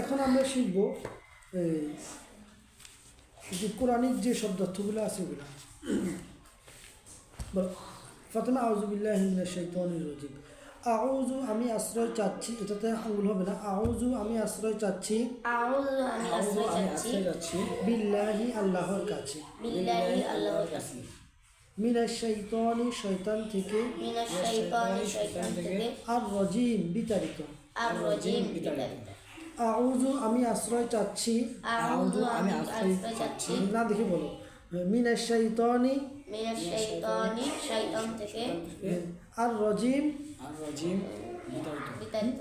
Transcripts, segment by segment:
এখন আমরা শিখব যে কোরআনিক যে শব্দার্থগুলো আছে ওগুলো। প্রথমে আউযু বিল্লাহি মিনাশ শাইতানির রাজিম। আউযু আমি আশ্রয় চাচ্ছি, এটাতে আঙুল হবে না। আউযু আমি আশ্রয় চাচ্ছি, আউযু আমি আশ্রয় চাচ্ছি বিল্লাহি আল্লাহর কাছে, বিল্লাহি আল্লাহর কাছে, মিনাশ শাইতানি শয়তান থেকে, মিনাশ শাইতানি শয়তান থেকে, আর রাজিম বিতাড়িত, আর রাজিম বিতাড়িত। আউযু আমি আশ্রয় চাচ্ছি, আউযু আমি আশ্রয় চাচ্ছি না দেখে বলো, মিনাশ শাইতানি, মিনাশ শাইতানি শয়তান থেকে, আর রাজিম বিতাড়িত।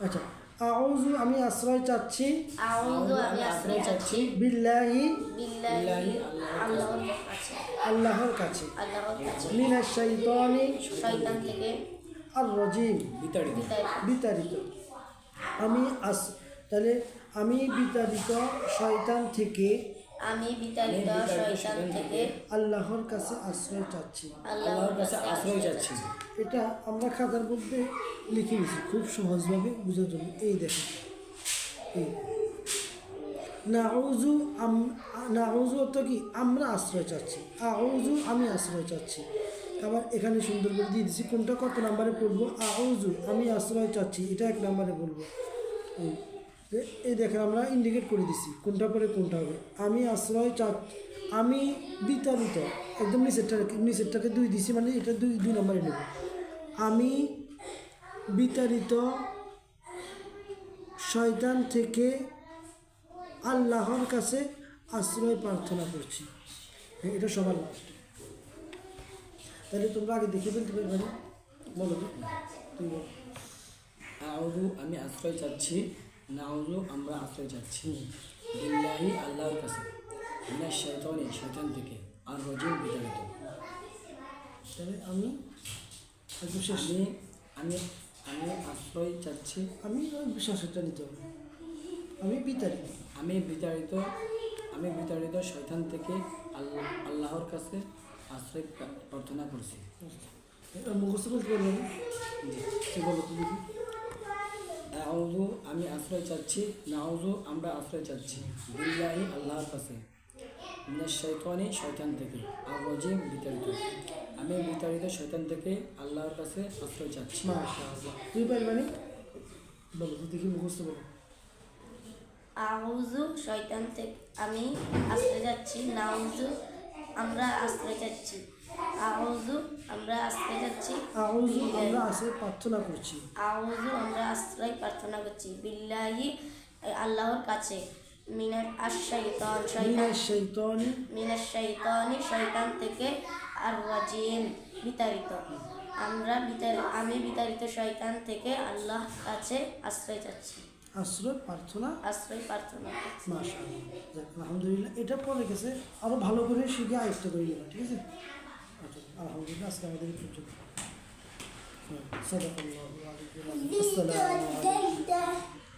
আচ্ছা, আউযু আমি আশ্রয় চাচ্ছি, আউযু আমি আশ্রয় চাচ্ছি বিল্লাহি বিল্লাহি আল্লাহর কাছে, আল্লাহর কাছে, আল্লাহর কাছে, মিনাশ শাইতানি শয়তান থেকে, আর রাজিম বিতাড়িত। বিতাড়িত। আমি তাহলে আমি বিতাড়িত শয়তান থেকে, আমি বিতাড়িত শয়তান থেকে আল্লাহর কাছে আশ্রয় চাচ্ছি। আল্লাহর কাছে আশ্রয় চাচ্ছি। এটা আমরা খাতার মধ্যে লিখে নিছি খুব সহজভাবে বোঝার জন্য। এই দেখেন, এই নাউযু নাউযু অর্থ কি? আমরা আশ্রয় চাচ্ছি। আউযু আমি আশ্রয় চাচ্ছি। আবার এখানে সুন্দর করে দিয়ে দিচ্ছি কোনটা কত নাম্বারে পড়বো। আউযু আমি আশ্রয় চাচ্ছি, এটা 1 নাম্বারে বলবো। এই দেখেন আমরা ইন্ডিকেট করে দিছি কোনটা পরে কোনটা হবে। আমি আশ্রয় চাচ্ছি, আমি বিতাড়িত, একদম নিচেরটাকে 2 দিছি, মানে এটা 2 নম্বরে নেব। আমি বিতাড়িত শয়তান থেকে আল্লাহর কাছে আশ্রয় প্রার্থনা করছি। এটা সবার লাস্ট। তাহলে তোমরা আগে দেখে ফেলতে পারবে না? বলো তুমি বলো। আউযু আমি আশ্রয় চাচ্ছি, নাউযু আমরা আশ্রয় চাচ্ছি, বিল্লাহি আল্লাহর কাছে, মিনাশ শাইতানি শয়তান থেকে, আর রাজিম বিতাড়িত। তাহলে আমি শেষ, আমি আমি আশ্রয় চাচ্ছি, আমি বিশ্বাসটা নিতে হবে। আমি বিতাড়িত, আমি বিতাড়িত শয়তান থেকে আল্লাহর কাছে আশ্রয় প্রার্থনা করছি। মুখস্থ বলতে পারবো না? বলো তুমি। আউযু আমি আশ্রয় চাচ্ছি, নাউযু আমরা আশ্রয় চাচ্ছি, বিল্লাহি আল্লাহর কাছে, মিনাশ শাইতানি শয়তান থেকে, আর রাজিম বিতাড়িত। আমি বিতাড়িত শয়তান থেকে আল্লাহর কাছে আশ্রয় চাচ্ছি। মাশাআল্লাহ। তুমি পারবে না? বলো তো দেখি, মুখস্থ বলো। আউযু শয়তান থেকে আমি আশ্রয় যাচ্ছি, নাউযু আমরা আশ্রয় চাচ্ছি, আউযু আমরা আশ্রয় যাচ্ছি, আউযু আমরা আশ্রয় প্রার্থনা করছি, আউযু আমরা আশ্রয় প্রার্থনা করছি, বিল্লাহি আল্লাহর কাছে, মিনাশ শাইতানি শয়তান থেকে, আর রাজিম বিতাড়িত। আমি বিতাড়িত শয়তান থেকে আল্লাহ কাছে আশ্রয় চাচ্ছি, আশ্রয় প্রার্থনা করছি। মাশাআল্লাহ। যাক, আলহামদুলিল্লাহ। এটা পরে গেছে আরো ভালো করে শিখে আয়ত্ত করে নেবা, ঠিক আছে? আচ্ছা, আলহামদুলিল্লাহ। আজকে আমাদের এই পর্যন্ত। সাদাকাল্লাহু আলাইহি ওয়া সাল্লাম। আসসালামু আলাইকুম।